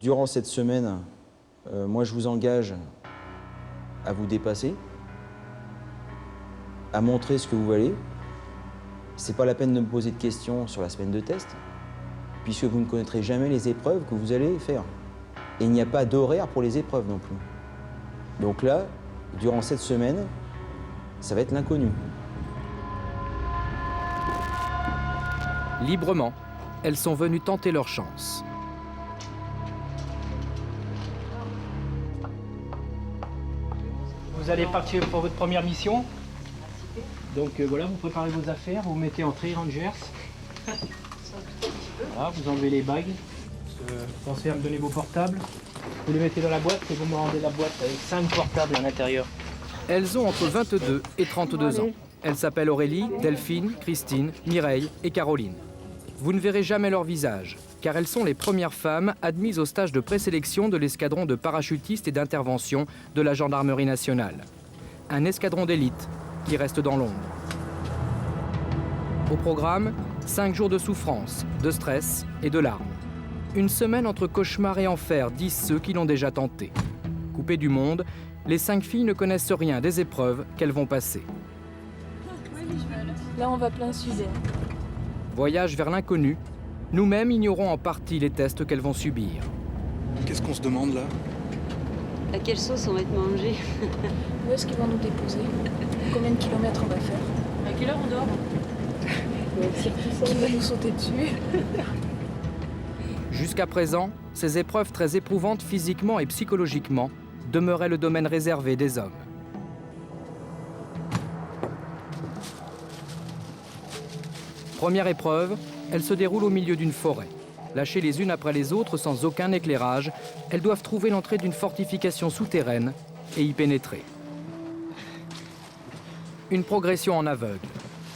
Durant cette semaine, moi je vous engage à vous dépasser, à montrer ce que vous valez. C'est pas la peine de me poser de questions sur la semaine de test, puisque vous ne connaîtrez jamais les épreuves que vous allez faire. Et il n'y a pas d'horaire pour les épreuves non plus. Donc là, durant cette semaine, ça va être l'inconnu. Librement, elles sont venues tenter leur chance. Vous allez partir pour votre première mission. Donc voilà, vous préparez vos affaires, vous mettez en Tree Rangers. Voilà, vous enlevez les bagues. Pensez à me donner vos portables. Vous les mettez dans la boîte et vous me rendez la boîte avec 5 portables à l'intérieur. Elles ont entre 22 et 32 ans. Elles s'appellent Aurélie, Delphine, Christine, Mireille et Caroline. Vous ne verrez jamais leur visage, car elles sont les premières femmes admises au stage de présélection de l'escadron de parachutistes et d'intervention de la Gendarmerie nationale. Un escadron d'élite qui reste dans l'ombre. Au programme, 5 jours de souffrance, de stress et de larmes. Une semaine entre cauchemar et enfer, disent ceux qui l'ont déjà tenté. Coupées du monde, les 5 filles ne connaissent rien des épreuves qu'elles vont passer. Là, on va plein sud. Voyage vers l'inconnu, nous-mêmes ignorons en partie les tests qu'elles vont subir. Qu'est-ce qu'on se demande là? À quelle sauce on va être mangé? Où est-ce qu'ils vont nous déposer? Combien de kilomètres on va faire? À quelle heure on dort? Qui va nous sauter dessus? Jusqu'à présent, ces épreuves très éprouvantes physiquement et psychologiquement demeuraient le domaine réservé des hommes. Première épreuve, elle se déroule au milieu d'une forêt. Lâchées les unes après les autres sans aucun éclairage, elles doivent trouver l'entrée d'une fortification souterraine et y pénétrer. Une progression en aveugle.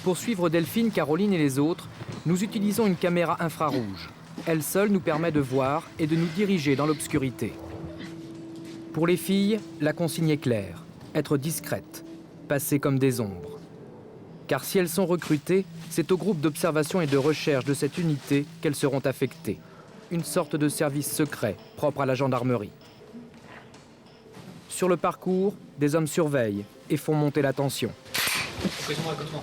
Pour suivre Delphine, Caroline et les autres, nous utilisons une caméra infrarouge. Elle seule nous permet de voir et de nous diriger dans l'obscurité. Pour les filles, la consigne est claire. Être discrètes, passer comme des ombres. Car si elles sont recrutées, c'est au groupe d'observation et de recherche de cette unité qu'elles seront affectées. Une sorte de service secret propre à la gendarmerie. Sur le parcours, des hommes surveillent et font monter la tension. Écoute-moi, écoute-moi.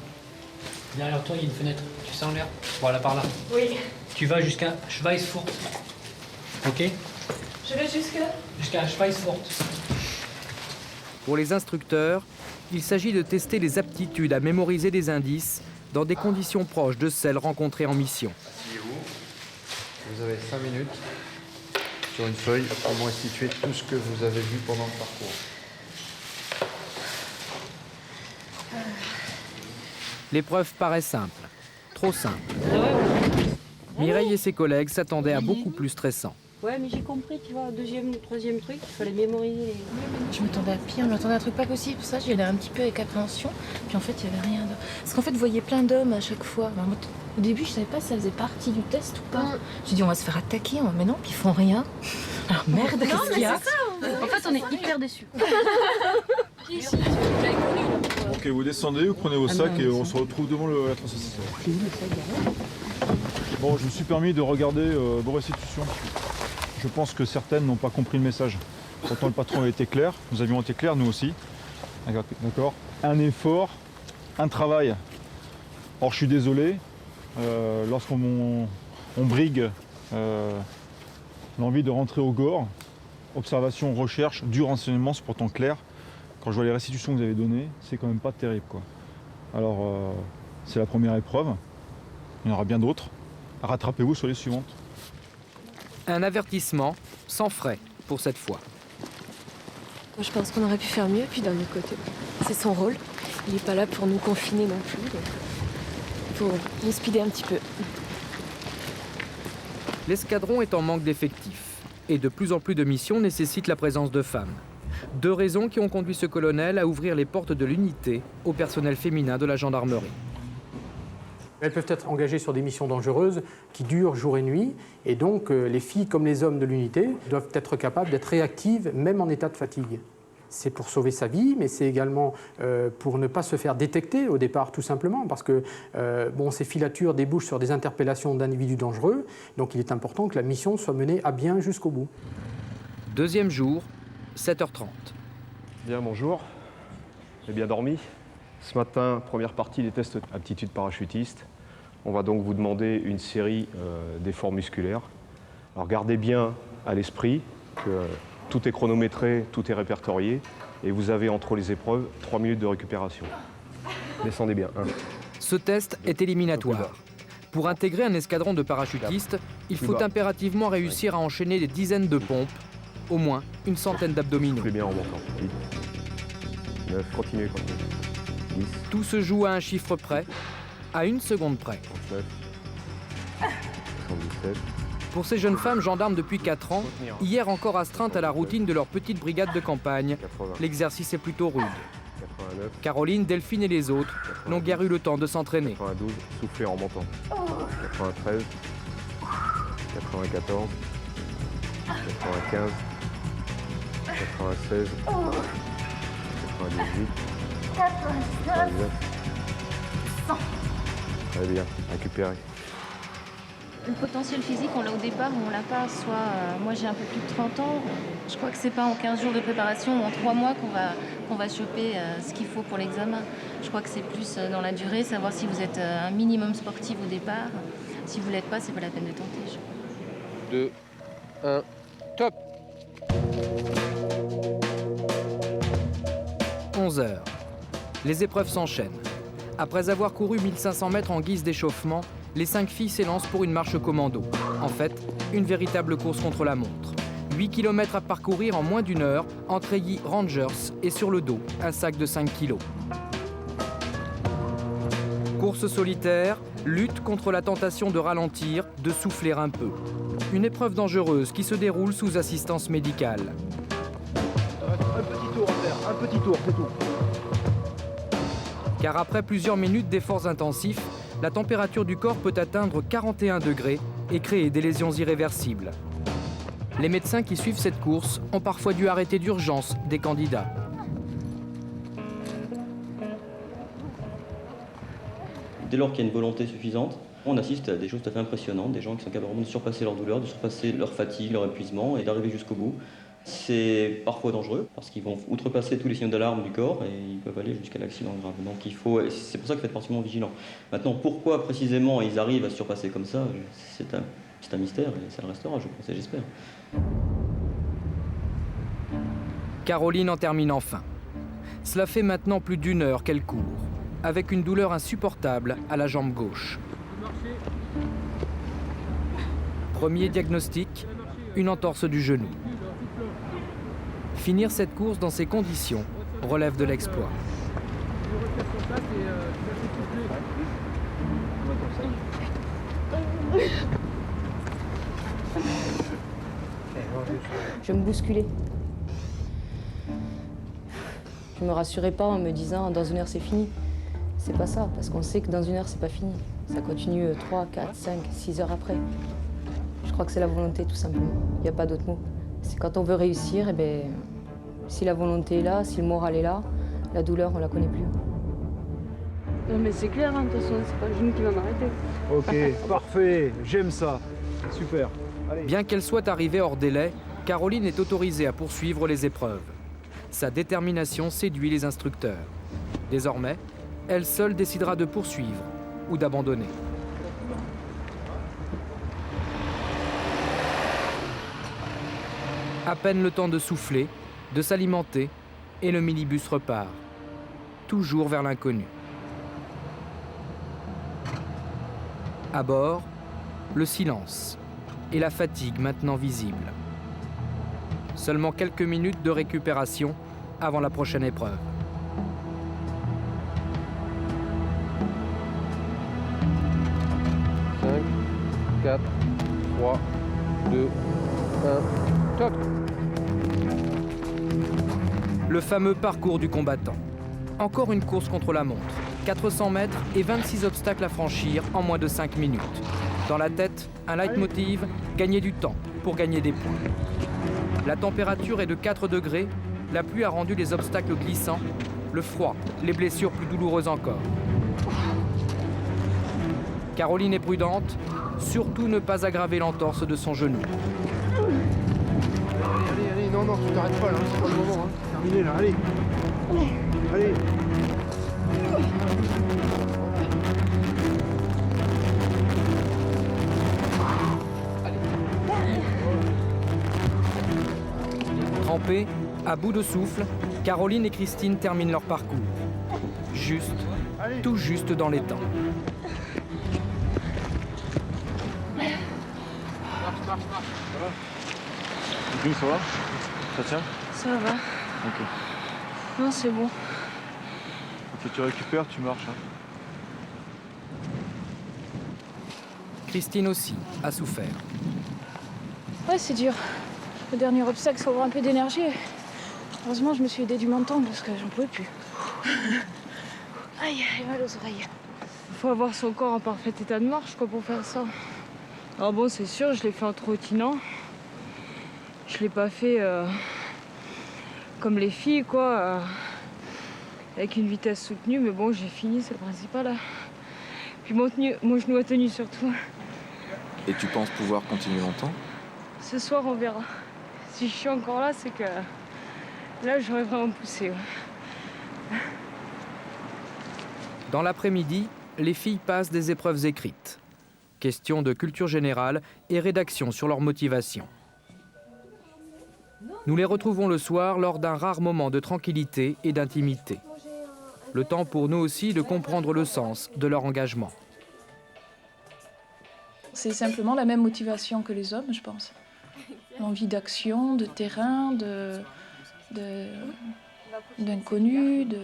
Derrière toi, il y a une fenêtre. Tu sais en l'air? Voilà, par là. Oui. Tu vas jusqu'à Schweissfurt. Ok? Je vais jusque là? Jusqu'à Schweissfurt. Pour les instructeurs, il s'agit de tester les aptitudes à mémoriser des indices dans des conditions proches de celles rencontrées en mission. Asseyez-vous. Vous avez 5 minutes sur une feuille pour me restituer tout ce que vous avez vu pendant le parcours. L'épreuve paraît simple, trop simple. Mireille et ses collègues s'attendaient à beaucoup plus stressant. Ouais, mais j'ai compris, tu vois, deuxième, troisième truc, il fallait mémoriser les... Je m'attendais à pire, je m'attendais à un truc pas possible. Pour ça, j'ai l'air un petit peu avec appréhension. Puis en fait, il n'y avait rien d'autre. Parce qu'en fait, vous voyez plein d'hommes à chaque fois. Enfin, moi, au début, je savais pas si ça faisait partie du test ou pas. J'ai dit, on va se faire attaquer. Mais non, puis ils font rien. Alors merde, qu'est-ce qu'il y a? En fait, on est hyper déçus. Ok, vous descendez, vous prenez vos sacs et on se retrouve devant la transmission. Bon, je me suis permis de regarder vos restitutions. Je pense que certaines n'ont pas compris le message. Pourtant, le patron a été clair, nous avions été clairs, nous aussi. D'accord. Un effort, un travail. Or, je suis désolé, lorsqu'on brigue l'envie de rentrer au gore, observation, recherche, du renseignement, c'est pourtant clair. Quand je vois les restitutions que vous avez données, c'est quand même pas terrible, quoi. Alors, c'est la première épreuve. Il y en aura bien d'autres. Rattrapez-vous sur les suivantes. Un avertissement sans frais pour cette fois. Moi, je pense qu'on aurait pu faire mieux, puis d'un autre côté, c'est son rôle. Il n'est pas là pour nous confiner non plus. Donc il faut nous speeder un petit peu. L'escadron est en manque d'effectifs et de plus en plus de missions nécessitent la présence de femmes. 2 raisons qui ont conduit ce colonel à ouvrir les portes de l'unité au personnel féminin de la gendarmerie. Elles peuvent être engagées sur des missions dangereuses qui durent jour et nuit. Et donc, les filles comme les hommes de l'unité doivent être capables d'être réactives, même en état de fatigue. c'est pour sauver sa vie, mais c'est également pour ne pas se faire détecter au départ, tout simplement, parce que ces filatures débouchent sur des interpellations d'individus dangereux, donc il est important que la mission soit menée à bien jusqu'au bout. Deuxième jour, 7h30. Bien, bonjour. J'ai bien dormi. Ce matin, première partie des tests aptitude parachutiste. On va donc vous demander une série d'efforts musculaires. Alors gardez bien à l'esprit que tout est chronométré, tout est répertorié, et vous avez entre les épreuves 3 minutes de récupération. Descendez bien. 1. Ce test est éliminatoire. Pour intégrer un escadron de parachutistes, il faut impérativement réussir à enchaîner des dizaines de pompes, au moins une centaine d'abdominaux. Soufflez bien en montant. 8, 9, continuez. 10. Tout se joue à un chiffre près, à 1 seconde près. 39, 117. Pour ces jeunes femmes gendarmes depuis 4 ans, hier encore astreintes à la routine de leur petite brigade de campagne, l'exercice est plutôt rude. 89, Caroline, Delphine et les autres n'ont guère eu le temps de s'entraîner. 92, soufflez en montant. 93, 94, 95, 96, 98, 99, 100. Très bien, récupérez. Le potentiel physique, on l'a au départ ou on l'a pas. Soit, moi j'ai un peu plus de 30 ans. Je crois que c'est pas en 15 jours de préparation ou en 3 mois qu'on va choper ce qu'il faut pour l'examen. Je crois que c'est plus dans la durée, savoir si vous êtes un minimum sportif au départ. Si vous l'êtes pas, c'est pas la peine de tenter. 2, 1, top. 11h. Les épreuves s'enchaînent. Après avoir couru 1500 mètres en guise d'échauffement, les 5 filles s'élancent pour une marche commando. En fait, une véritable course contre la montre. 8 km à parcourir en moins d'1 heure, en treillis Rangers et sur le dos, un sac de 5 kg. Course solitaire, lutte contre la tentation de ralentir, de souffler un peu. Une épreuve dangereuse qui se déroule sous assistance médicale. Un petit tour à faire, un petit tour, c'est tout. Car après plusieurs minutes d'efforts intensifs, la température du corps peut atteindre 41 degrés et créer des lésions irréversibles. Les médecins qui suivent cette course ont parfois dû arrêter d'urgence des candidats. Dès lors qu'il y a une volonté suffisante, on assiste à des choses tout à fait impressionnantes, des gens qui sont capables de surpasser leur douleur, de surpasser leur fatigue, leur épuisement et d'arriver jusqu'au bout. C'est parfois dangereux parce qu'ils vont outrepasser tous les signaux d'alarme du corps et ils peuvent aller jusqu'à l'accident grave. Donc c'est pour ça qu'il faut être particulièrement vigilant. Maintenant, pourquoi précisément ils arrivent à se surpasser comme ça, c'est un mystère et ça le restera, je pense et j'espère. Caroline en termine enfin. Cela fait maintenant plus d'1 heure qu'elle court, avec une douleur insupportable à la jambe gauche. Premier diagnostic, une entorse du genou. Finir cette course dans ces conditions relève de l'exploit. Je me bousculais. Je me rassurais pas en me disant dans 1 heure c'est fini. C'est pas ça, parce qu'on sait que dans 1 heure c'est pas fini. Ça continue 3, 4, 5, 6 heures après. Je crois que c'est la volonté tout simplement. Il n'y a pas d'autre mot. C'est quand on veut réussir, et bien, si la volonté est là, si le moral est là, la douleur on la connaît plus. Non mais c'est clair, de toute façon, c'est pas le genou qui va m'arrêter. Ok, parfait, j'aime ça. Super. Allez. Bien qu'elle soit arrivée hors délai, Caroline est autorisée à poursuivre les épreuves. Sa détermination séduit les instructeurs. Désormais, elle seule décidera de poursuivre ou d'abandonner. À peine le temps de souffler, de s'alimenter, et le minibus repart. Toujours vers l'inconnu. À bord, le silence et la fatigue maintenant visible. Seulement quelques minutes de récupération avant la prochaine épreuve. « 5, 4, 3, 2, 1, top !» Le fameux parcours du combattant. Encore une course contre la montre. 400 mètres et 26 obstacles à franchir en moins de 5 minutes. Dans la tête, un leitmotiv, gagner du temps pour gagner des points. La température est de 4 degrés, La pluie a rendu les obstacles glissants, le froid, les blessures plus douloureuses encore. Caroline est prudente, surtout ne pas aggraver l'entorse de son genou. Allez, non, tu t'arrêtes pas là, c'est pas le moment, hein. Terminé là, allez. Allez. Trempées, à bout de souffle, Caroline et Christine terminent leur parcours. Juste, tout juste dans les temps. Oui, ça va? Ça tient? Ça va. Ok. Non, c'est bon. Ok, tu récupères, tu marches. Hein. Christine aussi a souffert. Ouais, c'est dur. Le dernier obstacle, c'est avoir un peu d'énergie. Heureusement, je me suis aidée du menton parce que j'en pouvais plus. Aïe, j'ai mal aux oreilles. Il faut avoir son corps en parfait état de marche quoi, pour faire ça. Alors bon, c'est sûr, je l'ai fait en trottinant. Je l'ai pas fait comme les filles, quoi, avec une vitesse soutenue. Mais bon, j'ai fini, c'est le principal. Là. Puis mon genou a tenu surtout. Et tu penses pouvoir continuer longtemps? Ce soir, on verra. Si je suis encore là, c'est que là, j'aurais vraiment poussé. Ouais. Dans l'après-midi, les filles passent des épreuves écrites. Question de culture générale et rédaction sur leur motivation. Nous les retrouvons le soir lors d'un rare moment de tranquillité et d'intimité. Le temps pour nous aussi de comprendre le sens de leur engagement. C'est simplement la même motivation que les hommes, je pense. L'envie d'action, de terrain, d'inconnu, de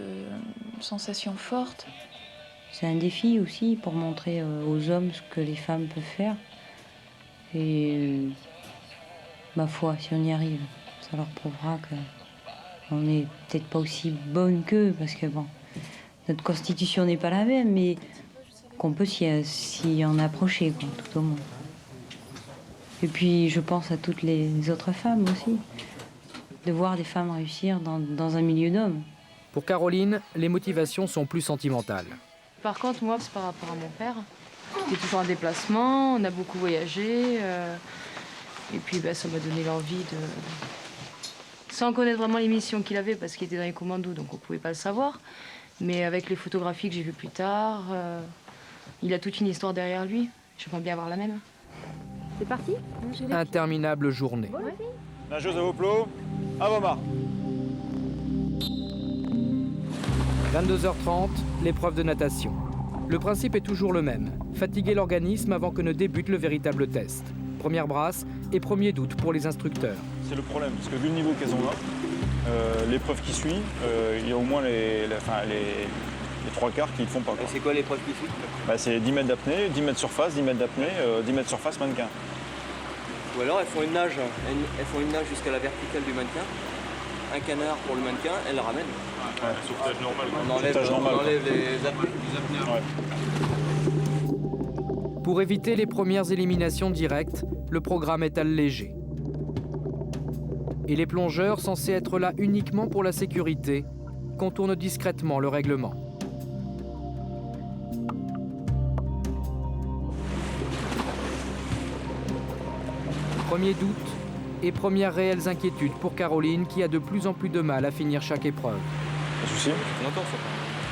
sensations fortes. C'est un défi aussi pour montrer aux hommes ce que les femmes peuvent faire. Et ma foi, si on y arrive, ça leur prouvera qu'on n'est peut-être pas aussi bonne qu'eux, parce que bon, notre constitution n'est pas la même, mais qu'on peut s'y en approcher, quoi, tout au moins. Et puis je pense à toutes les autres femmes aussi, de voir des femmes réussir dans un milieu d'hommes. Pour Caroline, les motivations sont plus sentimentales. Par contre, moi, c'est par rapport à mon père. Il est toujours en déplacement, on a beaucoup voyagé. Et puis, ça m'a donné l'envie de... Sans connaître vraiment les missions qu'il avait, parce qu'il était dans les commandos, donc on ne pouvait pas le savoir. Mais avec les photographies que j'ai vues plus tard, il a toute une histoire derrière lui. J'aimerais bien avoir la même. C'est parti? Interminable journée. Nageuse à vos plots, à vos marques. 22h30, l'épreuve de natation. Le principe est toujours le même, fatiguer l'organisme avant que ne débute le véritable test. Première brasse et premier doute pour les instructeurs. C'est le problème, parce que vu le niveau qu'elles ont là, l'épreuve qui suit, il y a au moins les trois quarts qui ne le font pas. Et c'est quoi l'épreuve qui suit? C'est 10 mètres d'apnée, 10 mètres surface, 10 mètres d'apnée, 10 mètres surface, mannequin. Ou alors elles font une nage jusqu'à la verticale du mannequin, un canard pour le mannequin, elles la ramènent. Ouais, sauvetage normal. On enlève les apnées. Ouais. Pour éviter les premières éliminations directes, le programme est allégé. Et les plongeurs, censés être là uniquement pour la sécurité, contournent discrètement le règlement. Premier doute et premières réelles inquiétudes pour Caroline qui a de plus en plus de mal à finir chaque épreuve. Un souci? L'entorse.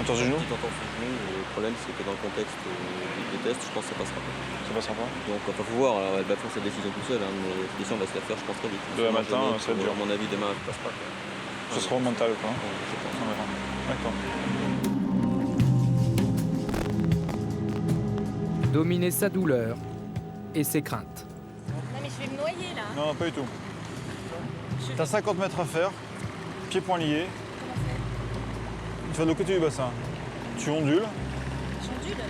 Entorse du genou? Entorse du genou. Le problème, c'est que dans le contexte des tests, je pense que ça passera pas. Ça passera pas? Donc, il faut voir. Alors, elle va faire sa décision toute seule, mais la décision va se la faire, je pense, très vite. Demain matin, ça va être dur. À mon avis, demain, elle ne passe pas. Ce sera au mental, quoi. Je pense. On verra. D'accord. Dominer sa douleur et ses craintes. Non mais je vais me noyer là. Non, pas du tout. T'as 50 mètres à faire, pieds-poings liés. Tu vas de l'autre côté du bassin. Tu ondules.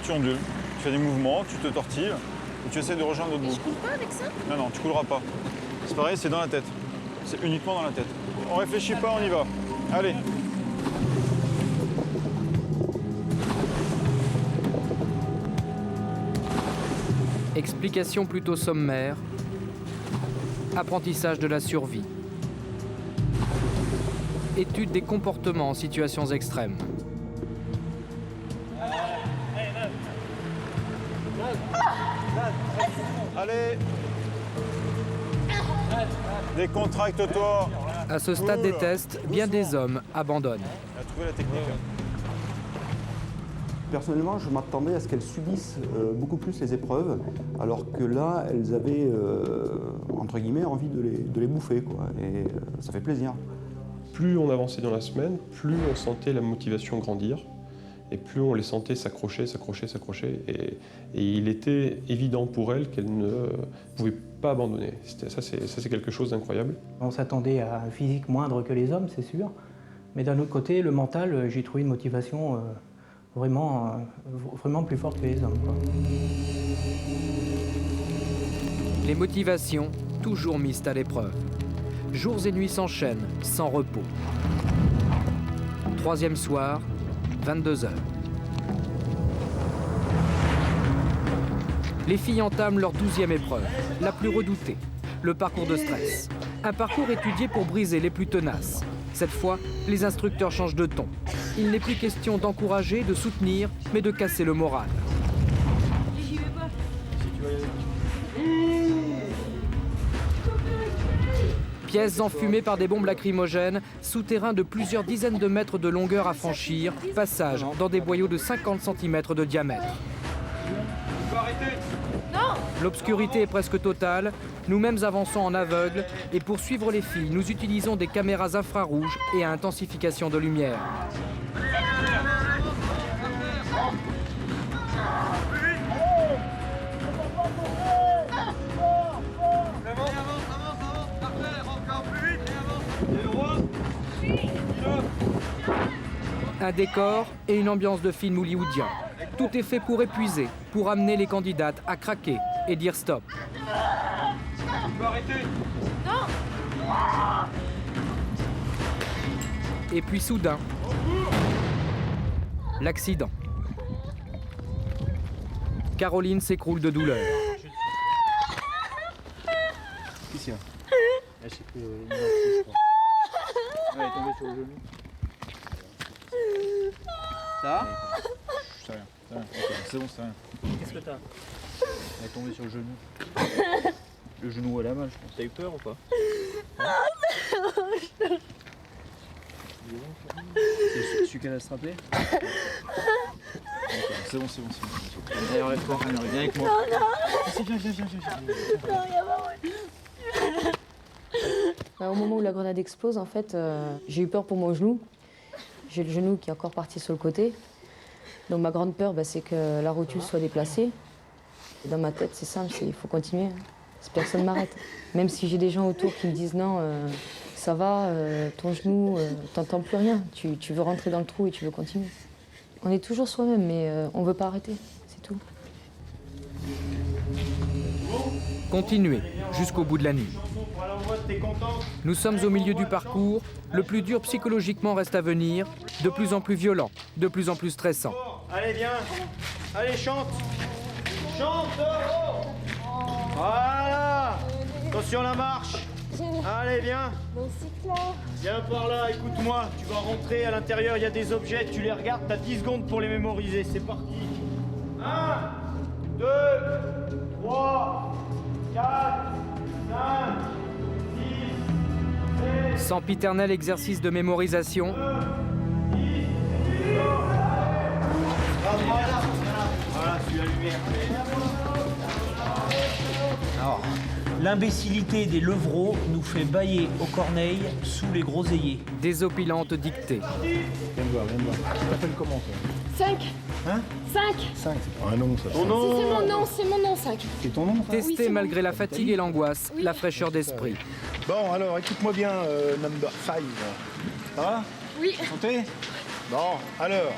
Tu ondules. Tu fais des mouvements, tu te tortilles et tu essaies de rejoindre l'autre bout. Je coule pas avec ça? Non, tu couleras pas. C'est pareil, c'est dans la tête. C'est uniquement dans la tête. On réfléchit pas, on y va. Allez. Explication plutôt sommaire. Apprentissage de la survie. étude des comportements en situations extrêmes. Allez, décontracte-toi. À ce stade des tests, bien des hommes abandonnent. On a trouvé la technique. Personnellement, je m'attendais à ce qu'elles subissent beaucoup plus les épreuves, alors que là, elles avaient, entre guillemets, envie de les bouffer, quoi. Et ça fait plaisir. Plus on avançait dans la semaine, plus on sentait la motivation grandir, et plus on les sentait s'accrocher. Et il était évident pour elles qu'elles ne pouvaient pas abandonner. Ça, c'est quelque chose d'incroyable. On s'attendait à un physique moindre que les hommes, c'est sûr. Mais d'un autre côté, le mental, j'ai trouvé une motivation vraiment plus forte que les hommes, quoi. Les motivations, toujours mises à l'épreuve. Jours et nuits s'enchaînent, sans repos. Troisième soir, 22 heures. Les filles entament leur 12e épreuve, la plus redoutée, le parcours de stress. Un parcours étudié pour briser les plus tenaces. Cette fois, les instructeurs changent de ton. Il n'est plus question d'encourager, de soutenir, mais de casser le moral. Pièces enfumées par des bombes lacrymogènes, souterrains de plusieurs dizaines de mètres de longueur à franchir, passage dans des boyaux de 50 cm de diamètre. L'obscurité est presque totale, nous-mêmes avançons en aveugle et pour suivre les filles, nous utilisons des caméras infrarouges et à intensification de lumière. Un décor et une ambiance de film hollywoodien. Tout est fait pour épuiser, pour amener les candidates à craquer et dire stop. Et puis soudain, l'accident. Caroline s'écroule de douleur. Ici, là. Elle s'est pris une morceau, je crois. Elle est tombée sur le genou. Ça va? C'est rien, c'est rien. Okay, c'est bon, c'est rien. Qu'est-ce que t'as? Elle est tombée sur le genou. Le genou, elle a mal, je pense. T'as eu peur ou pas? C'est celui qu'elle a strappé? Okay, c'est bon, c'est bon, c'est bon. Allez, enlève-toi, viens avec moi. Non, non. Au moment où la grenade explose, en fait, j'ai eu peur pour mon genou. J'ai le genou qui est encore parti sur le côté. Donc ma grande peur, c'est que la rotule soit déplacée. Et dans ma tête, c'est simple, il faut continuer. Personne ne m'arrête. Même si j'ai des gens autour qui me disent non, ça va, ton genou, t'entends plus rien. Tu veux rentrer dans le trou et tu veux continuer. On est toujours soi-même, mais on ne veut pas arrêter, c'est tout. Continuez jusqu'au bout de la nuit. Nous sommes au milieu du parcours. Le plus dur psychologiquement reste à venir. De plus en plus violent, de plus en plus stressant. Allez, viens. Allez, chante. Chante. Voilà. Attention la marche. Allez, viens. Viens par là, écoute-moi. Tu vas rentrer à l'intérieur, il y a des objets. Tu les regardes, t'as 10 secondes pour les mémoriser. C'est parti. 1, 2, 3, 4, 5, 6, 7... Sempiternel exercice de mémorisation. Voilà, tu as la lumière. Alors, l'imbécilité des levreaux nous fait bâiller aux corneilles sous les groseilliers. Désopilante dictée. Viens me voir, viens me voir. Tu t'appelles comment, toi? 5. Hein? 5. 5, c'est pas un nom, ça. C'est mon nom, c'est mon nom, 5. C'est ton nom, ça? Testé Oui, malgré la fatigue et l'angoisse, la fraîcheur d'esprit. Bon, alors, écoute-moi bien, number 5. Ça va? Oui. Santé? Bon, alors,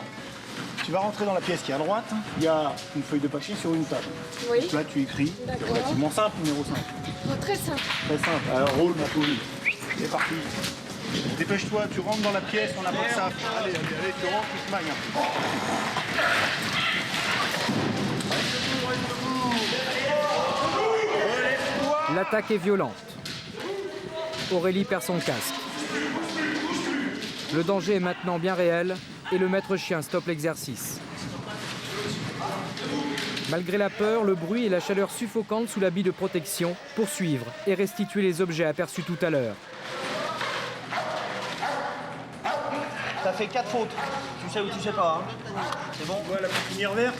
tu vas rentrer dans la pièce qui est à droite. Il y a une feuille de papier sur une table. Oui. Donc là, tu écris. C'est D'accord. relativement simple, numéro 5. Oh, très simple. Très simple. Alors, roule, ma poule. C'est parti. Dépêche-toi, tu rentres dans la pièce, on n'a pas que ça. Allez, tu rentres, tu te magnes un peu. L'attaque est violente. Aurélie perd son casque. Le danger est maintenant bien réel et le maître chien stoppe l'exercice. Malgré la peur, le bruit et la chaleur suffocante sous l'habit de protection, poursuivre et restituer les objets aperçus tout à l'heure. T'as fait 4 fautes. Tu sais ou tu sais pas, hein. C'est bon? Ouais, la petite lumière verte.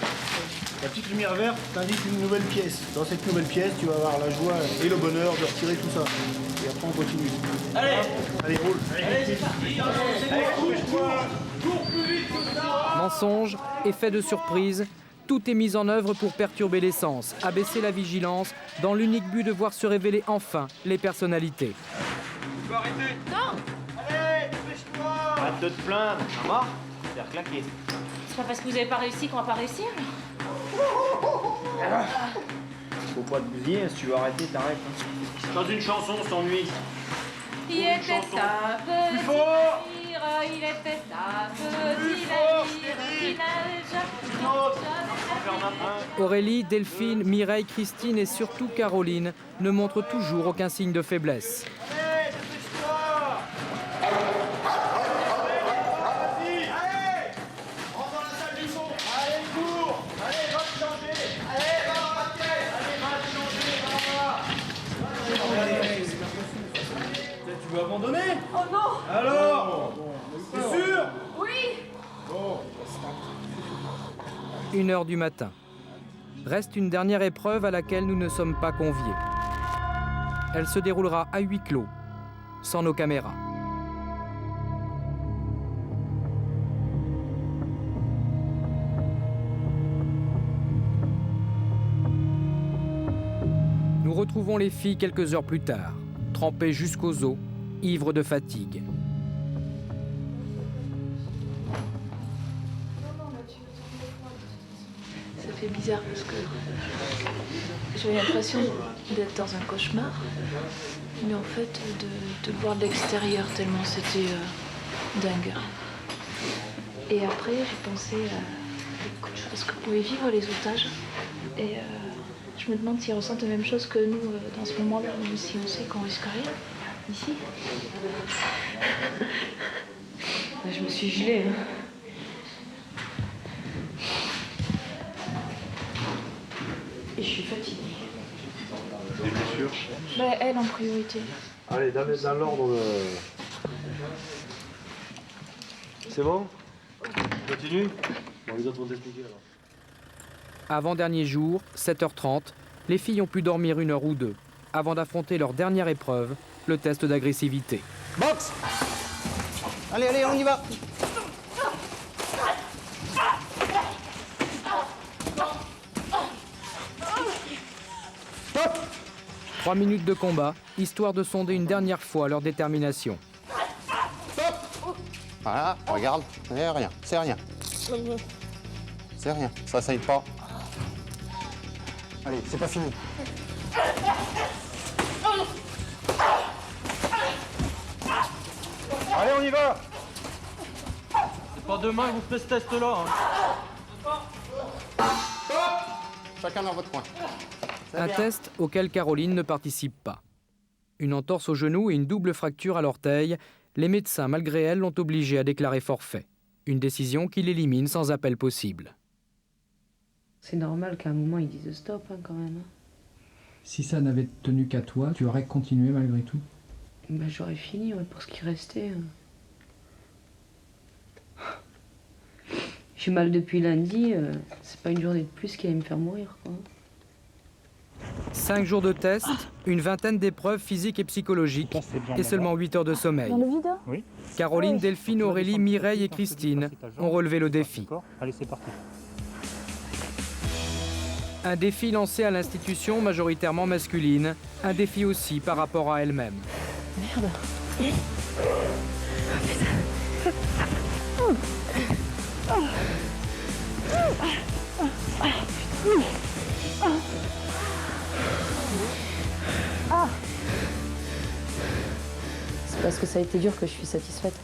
La petite lumière verte t'indique une nouvelle pièce. Dans cette nouvelle pièce, tu vas avoir la joie et le bonheur de retirer tout ça. Et après, on continue. Allez! Allez, roule! Allez, c'est parti! Allez, cours plus vite que ça! Mensonge, effet de surprise, tout est mis en œuvre pour perturber les sens, abaisser la vigilance, dans l'unique but de voir se révéler enfin les personnalités. Tu peux arrêter? Non! Allez, dépêche-toi! Arrête de te plaindre, ça marche? Faire claquer. C'est pas parce que vous avez pas réussi qu'on va pas réussir. Faut pas te bousiller, si tu veux arrêter, t'arrêtes. Dans une chanson, on s'ennuie. Il était un petit navire, il était un petit navire, il a Aurélie, Delphine, Mireille, Christine et surtout Caroline ne montrent toujours aucun signe de faiblesse. Tu veux abandonner? Oh non! Alors? T'es sûr? Oui! Bon. 1h du matin. Reste une dernière épreuve à laquelle nous ne sommes pas conviés. Elle se déroulera à huis clos, sans nos caméras. Nous retrouvons les filles quelques heures plus tard, trempées jusqu'aux os, ivres de fatigue. Ça fait bizarre parce que j'avais l'impression d'être dans un cauchemar, mais en fait de le voir de l'extérieur tellement c'était dingue. Et après j'ai pensé à ce que pouvaient vivre les otages et je me demande s'ils ressentent la même chose que nous dans ce moment-là, même si on sait qu'on risque rien ici. Je me suis gelée. Et je suis fatiguée. Des blessures? Bah, elle en priorité. Allez, dans l'ordre de... C'est bon? Continue? Bon, les autres vont t'expliquer alors. Avant-dernier jour, 7h30, les filles ont pu dormir 1 heure ou 2, avant d'affronter leur dernière épreuve, le test d'agressivité. Box! Allez, allez, on y va! 3 minutes de combat, histoire de sonder une dernière fois leur détermination. Voilà, regarde, c'est rien, c'est rien. C'est rien, ça aide pas. Allez, c'est pas fini. Allez, on y va! C'est pas demain que vous ferez ce test-là. Hein. Chacun dans votre coin. Un test auquel Caroline ne participe pas. Une entorse au genou et une double fracture à l'orteil, les médecins, malgré elle, l'ont obligée à déclarer forfait. Une décision qui l'élimine sans appel possible. C'est normal qu'à un moment ils disent stop hein, quand même. Si ça n'avait tenu qu'à toi, tu aurais continué malgré tout? Ben, j'aurais fini ouais, pour ce qui restait. J'ai mal depuis lundi, c'est pas une journée de plus qui allait me faire mourir. Quoi. 5 jours de test, une vingtaine d'épreuves physiques et psychologiques et seulement 8 heures de sommeil. Dans le vide? Oui. Caroline, Delphine, Aurélie, Mireille et Christine ont relevé le défi. Allez, c'est parti. Un défi lancé à l'institution majoritairement masculine, un défi aussi par rapport à elle-même. Merde. C'est parce que ça a été dur que je suis satisfaite.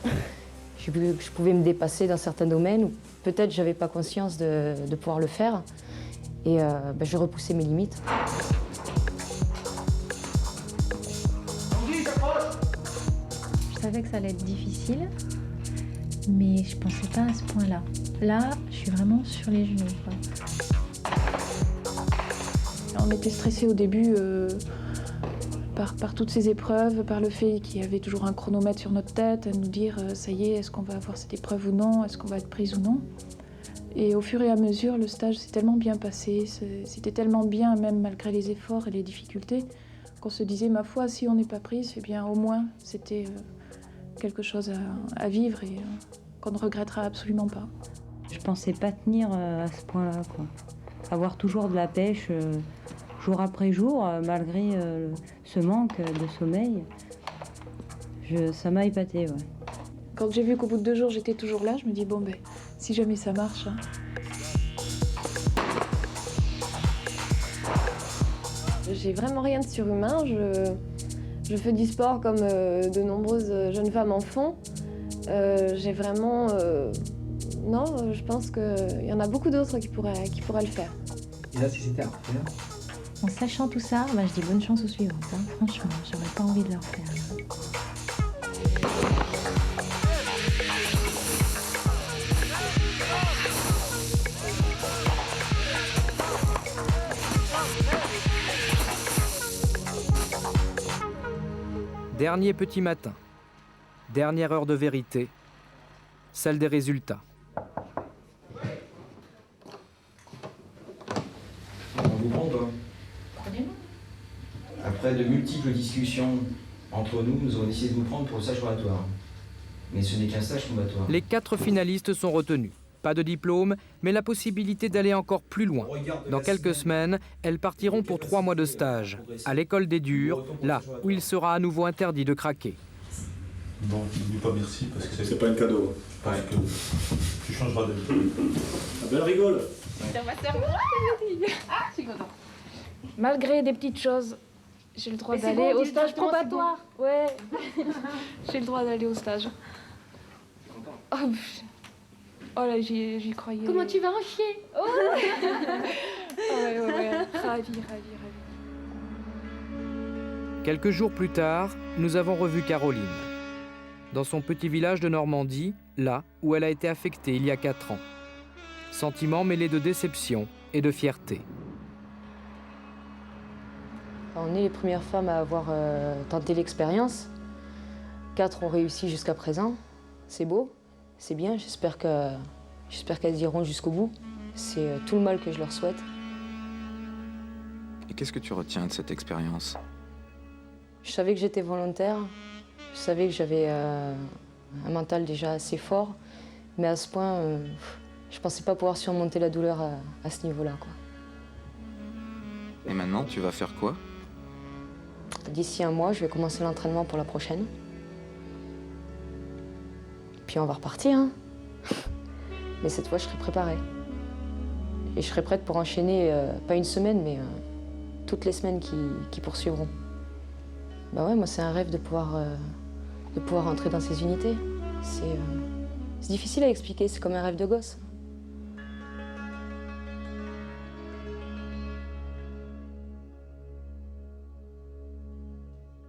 J'ai vu que je pouvais me dépasser dans certains domaines où peut-être j'avais pas conscience de pouvoir le faire. Et j'ai repoussé mes limites. Je savais que ça allait être difficile, mais je pensais pas à ce point-là. Là, je suis vraiment sur les genoux, quoi. On était stressés au début par toutes ces épreuves, par le fait qu'il y avait toujours un chronomètre sur notre tête, à nous dire ça y est, est-ce qu'on va avoir cette épreuve ou non, est-ce qu'on va être prise ou non. Et au fur et à mesure, le stage s'est tellement bien passé, c'était tellement bien, même malgré les efforts et les difficultés, qu'on se disait, ma foi, si on n'est pas prise, eh bien au moins c'était quelque chose à vivre et qu'on ne regrettera absolument pas. Je pensais pas tenir à ce point-là, quoi. Avoir toujours de la pêche jour après jour, malgré ce manque de sommeil, ça m'a épatée, ouais. Quand j'ai vu qu'au bout de 2 jours, j'étais toujours là, je me dis, bon ben, si jamais ça marche. Hein. J'ai vraiment rien de surhumain. Je fais du sport comme de nombreuses jeunes femmes en font. J'ai vraiment... Non, je pense qu'il y en a beaucoup d'autres qui pourraient le faire. Et là, si c'était à refaire? En sachant tout ça, bah, je dis bonne chance aux suivantes. Hein. Franchement, j'aurais pas envie de le refaire. Dernier petit matin, dernière heure de vérité, celle des résultats. On vous prend pas. Après de multiples discussions entre nous, nous avons décidé de vous prendre pour le stage probatoire. Mais ce n'est qu'un stage probatoire. Les 4 finalistes sont retenus. Pas de diplôme, mais la possibilité d'aller encore plus loin. Dans quelques semaines, elles partiront pour 3 mois de stage, à l'école des durs, là où il sera à nouveau interdit de craquer. Bon, tu ne dis pas merci parce que c'est pas un cadeau. Parce que tu changeras d'avis. Ah ben elle rigole. Ah, je suis contente. Malgré des petites choses, j'ai le droit d'aller au stage probatoire. Ouais, j'ai le droit d'aller au stage. Oh, oh là, j'y croyais. Comment tu vas en chier? Oh ouais. Ravi. Quelques jours plus tard, nous avons revu Caroline. Dans son petit village de Normandie, là où elle a été affectée il y a 4 ans. Sentiment mêlé de déception et de fierté. On est les premières femmes à avoir tenté l'expérience. 4 ont réussi jusqu'à présent. C'est beau, c'est bien. J'espère qu'elles iront jusqu'au bout. C'est tout le mal que je leur souhaite. Et qu'est-ce que tu retiens de cette expérience? Je savais que j'étais volontaire. Je savais que j'avais un mental déjà assez fort. Mais à ce point, je pensais pas pouvoir surmonter la douleur à ce niveau-là, quoi. Et maintenant, tu vas faire quoi? D'ici 1 mois, je vais commencer l'entraînement pour la prochaine. Puis on va repartir, hein. Mais cette fois, je serai préparée. Et je serai prête pour enchaîner, pas une semaine, mais toutes les semaines qui poursuivront. Bah ouais, moi, c'est un rêve de pouvoir entrer dans ces unités. C'est difficile à expliquer, c'est comme un rêve de gosse.